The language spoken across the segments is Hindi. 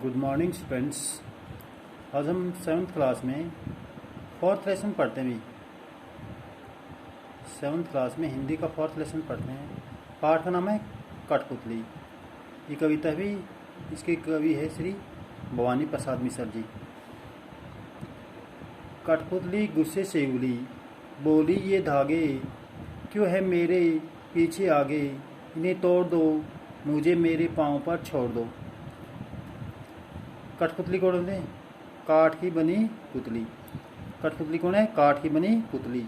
Good morning students. आज हम सेवन्थ क्लास में फोर्थ लेसन पढ़ते हैं। सेवन्थ क्लास में हिंदी का फोर्थ लेसन पढ़ते हैं। पाठ का नाम है कठपुतली। ये कविता भी इसके कवि है श्री भवानी प्रसाद मिश्र जी। कठपुतली गुस्से से उबली, बोली ये धागे क्यों है मेरे पीछे आगे, इन्हें तोड़ दो, मुझे मेरे पाँव पर छोड़ दो। कठपुतली कौन है? काठ की बनी पुतली। कठपुतली कौन है? काठ की बनी पुतली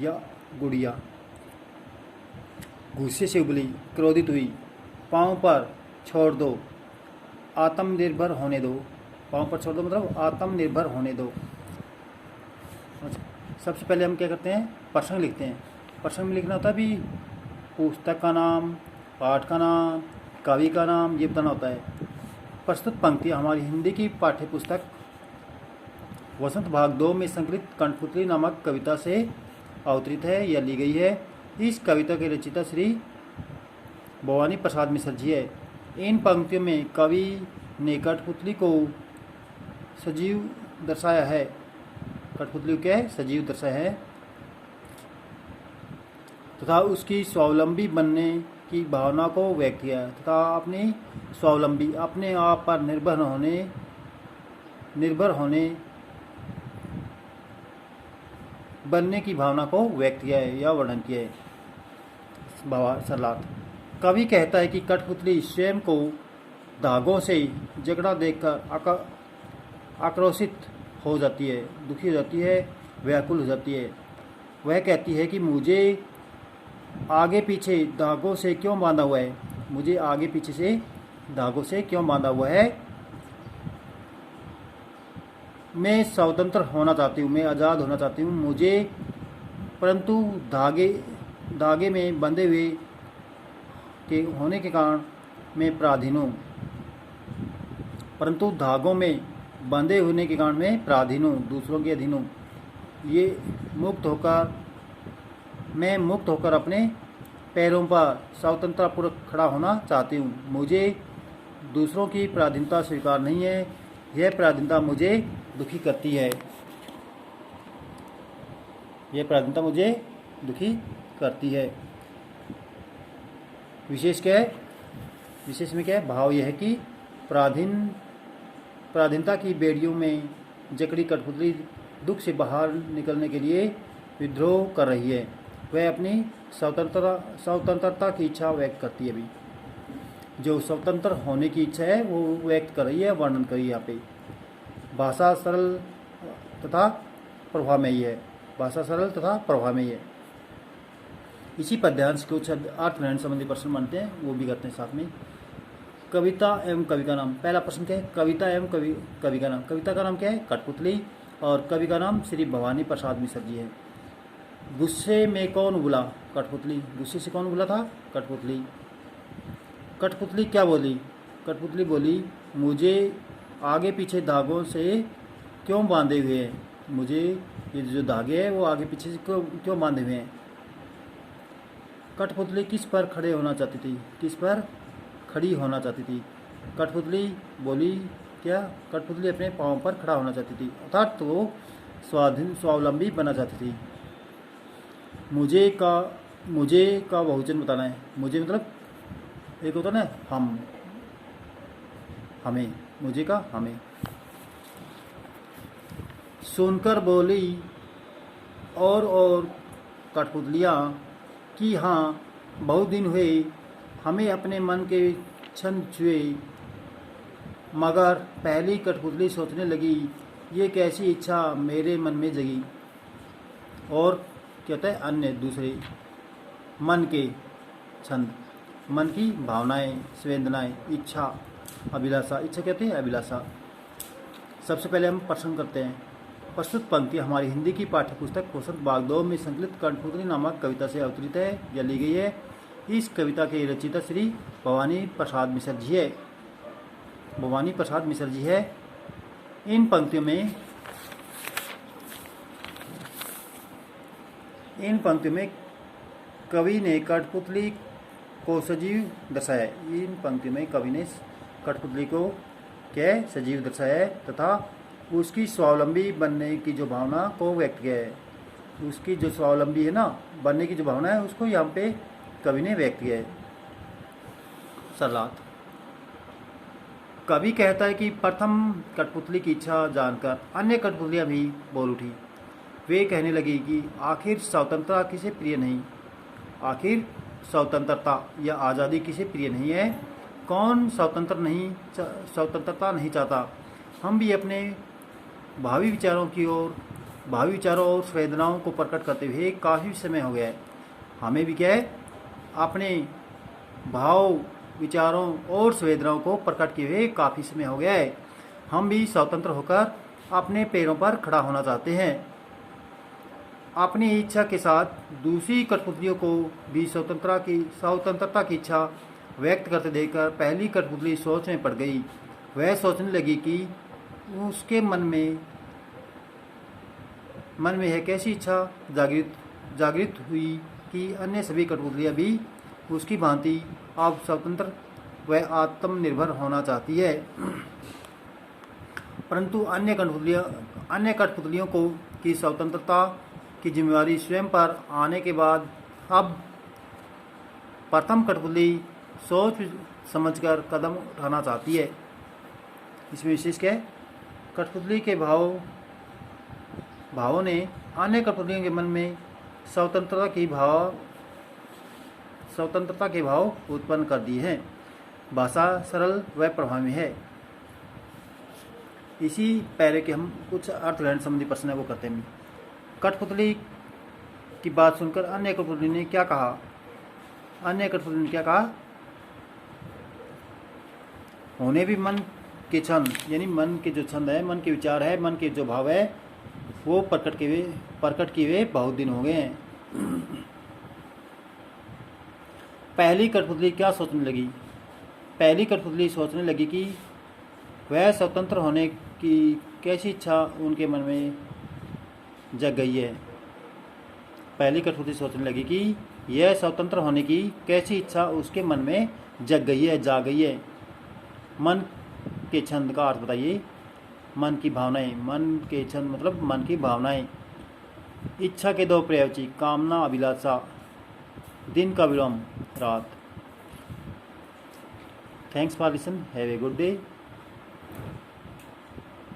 या गुड़िया। गुस्से से उबली, क्रोधित हुई, पाँव पर छोड़ दो, आत्मनिर्भर होने दो। पाँव पर छोड़ दो मतलब आत्मनिर्भर होने दो। सबसे पहले हम क्या करते हैं? प्रसंग लिखते हैं। प्रसंग में लिखना होता है भी पुस्तक का नाम, पाठ का नाम, कवि का नाम, ये बताना होता है। प्रस्तुत पंक्ति हमारी हिंदी की पाठ्य पुस्तक वसंत भाग 2 में संकलित कठपुतली नामक कविता से अवतरित है या ली गई है। इस कविता के रचयिता श्री भवानी प्रसाद मिश्र जी है। इन पंक्तियों में कवि ने कठपुतली को सजीव दर्शाया है। कठपुतली को क्या है? सजीव दर्शाया है तथा उसकी स्वावलंबी बनने की भावना को व्यक्त किया है तथा अपनी स्वावलंबी, अपने आप पर निर्भर होने बनने की भावना को व्यक्त किया है या वर्णन किया है। सरलार्थ। कवि कहता है कि कठपुतली स्वयं को धागों से जकड़ा देखकर आक्रोशित हो जाती है, दुखी हो जाती है, व्याकुल हो जाती है। वह कहती है कि मुझे आगे पीछे धागों से क्यों बांधा हुआ है, मुझे आगे पीछे से धागों से क्यों बांधा हुआ है। मैं स्वतंत्र होना चाहती हूँ, मैं आज़ाद होना चाहती हूँ, मुझे परंतु धागे में बंधे हुए के होने के कारण मैं पराधीन हूँ। परंतु धागों में बंधे होने के कारण मैं पराधीन हूँ, दूसरों के अधीन हूँ। मैं मुक्त होकर अपने पैरों पर स्वतंत्रतापूर्वक खड़ा होना चाहती हूँ। मुझे दूसरों की पराधीनता स्वीकार नहीं है, यह पराधीनता मुझे दुखी करती है। यह पराधीनता मुझे दुखी करती है। विशेष क्या है? विशेष में क्या है? भाव यह है कि पराधीनता की बेड़ियों में जकड़ी कठपुतली दुख से बाहर निकलने के लिए विद्रोह कर रही है। वह अपनी स्वतंत्रता की इच्छा व्यक्त करती है। अभी जो स्वतंत्र होने की इच्छा है वो व्यक्त कर रही है, वर्णन कर रही है। यहाँ पे भाषा सरल तथा प्रभावमयी है। भाषा सरल तथा प्रभावमयी है। इसी पद्यांश के कुछ अर्थ ग्रहण संबंधी प्रश्न बनते हैं, वो भी करते हैं साथ में। कविता एवं कवि का नाम। पहला प्रश्न क्या है? कविता एवं कवि का नाम। कविता का नाम क्या है? कठपुतली। और कवि का नाम श्री भवानी प्रसाद मिश्र जी है। गुस्से में कौन उबला? कठपुतली। गुस्से से कौन उबला था? कठपुतली। कठपुतली क्या बोली? कठपुतली बोली मुझे आगे पीछे धागों से क्यों बांधे हुए हैं, मुझे ये जो धागे हैं वो आगे पीछे से क्यों बांधे हुए हैं। कठपुतली किस पर खड़े होना चाहती थी? किस पर खड़ी होना चाहती थी? कठपुतली बोली क्या? कठपुतली अपने पाँव पर खड़ा होना चाहती थी, अर्थात तो स्वावलंबी बनना चाहती थी। मुझे का बहुवचन बताना है। मुझे मतलब एक होता ना हम, हमें, मुझे का हमें। सुनकर बोली और कठपुतलियाँ कि हाँ बहुत दिन हुए हमें अपने मन के छंद छुए, मगर पहली कठपुतली सोचने लगी ये कैसी इच्छा मेरे मन में जगी। और कहता है अन्य दूसरे मन के छंद, मन की भावनाएं, संवेदनाएं, इच्छा, अभिलाषा। इच्छा कहते हैं अभिलाषा। सबसे पहले हम प्रश्न करते हैं। प्रस्तुत पंक्ति हमारी हिंदी की पाठ्य पुस्तक वसंत भाग 2 में संकलित कठपुतली नामक कविता से अवतरित है या ली गई है। इस कविता के रचयिता श्री भवानी प्रसाद मिश्र जी है। भवानी प्रसाद मिश्र जी है। इन पंक्तियों में कवि ने कठपुतली को सजीव दर्शाया है। इन पंक्तियों में कवि ने कठपुतली को क्या है, सजीव दर्शाया है तथा उसकी स्वावलंबी बनने की जो भावना को व्यक्त किया है। उसकी जो स्वावलंबी है ना बनने की जो भावना है उसको यहाँ पे कवि ने व्यक्त किया है। सलात कवि कहता है कि प्रथम कठपुतली की इच्छा जानकर अन्य कठपुतलियाँ भी बोल उठी। वे कहने लगी कि आखिर स्वतंत्रता किसे प्रिय नहीं, आखिर स्वतंत्रता या आज़ादी किसे प्रिय नहीं है। कौन स्वतंत्रता नहीं चाहता। हम भी अपने भावी विचारों और संवेदनाओं को प्रकट करते हुए काफ़ी समय हो गया है। हमें भी क्या है, अपने भाव विचारों और संवेदनाओं को प्रकट किए हुए काफ़ी समय हो गया है। हम भी स्वतंत्र होकर अपने पैरों पर खड़ा होना चाहते हैं। अपनी इच्छा के साथ दूसरी कठपुतलियों को भी स्वतंत्रता की इच्छा व्यक्त करते देखकर पहली कठपुतली सोच में पड़ गई। वह सोचने लगी कि उसके मन में है कैसी इच्छा जागृत हुई कि अन्य सभी कठपुतलियाँ भी उसकी भांति अब स्वतंत्र व आत्मनिर्भर होना चाहती है। परंतु अन्य कठपुतलियों को की स्वतंत्रता की जिम्मेवारी स्वयं पर आने के बाद अब प्रथम कठपुतली सोच समझकर कदम उठाना चाहती है। इसमें विशेष क्या है, कठपुतली के भावों ने अन्य कठपुतलियों के मन में स्वतंत्रता के भाव उत्पन्न कर दिए हैं। भाषा सरल व प्रभावी है। इसी पैरे के हम कुछ अर्थग्रहण संबंधी प्रश्न वो करते हैं। कठपुतली की बात सुनकर अन्य कठपुतली ने क्या कहा। उन्हें भी मन के छंद यानी मन के जो छंद है, मन के विचार है, मन के जो भाव है वो प्रकट किए हुए बहुत दिन हो गए हैं। पहली कठपुतली क्या सोचने लगी। पहली कठपुतली सोचने लगी कि वह स्वतंत्र होने की कैसी इच्छा उनके मन में जग गई है। पहली कठपुतली सोचने लगी कि यह स्वतंत्र होने की कैसी इच्छा उसके मन में जा गई है। मन के छंद का अर्थ बताइए। मन की भावनाएं। मन के छंद मतलब मन की भावनाएं। इच्छा के दो पर्यायवाची कामना, अभिलाषा। दिन का विलोम रात। Thanks for listen. Have a good day.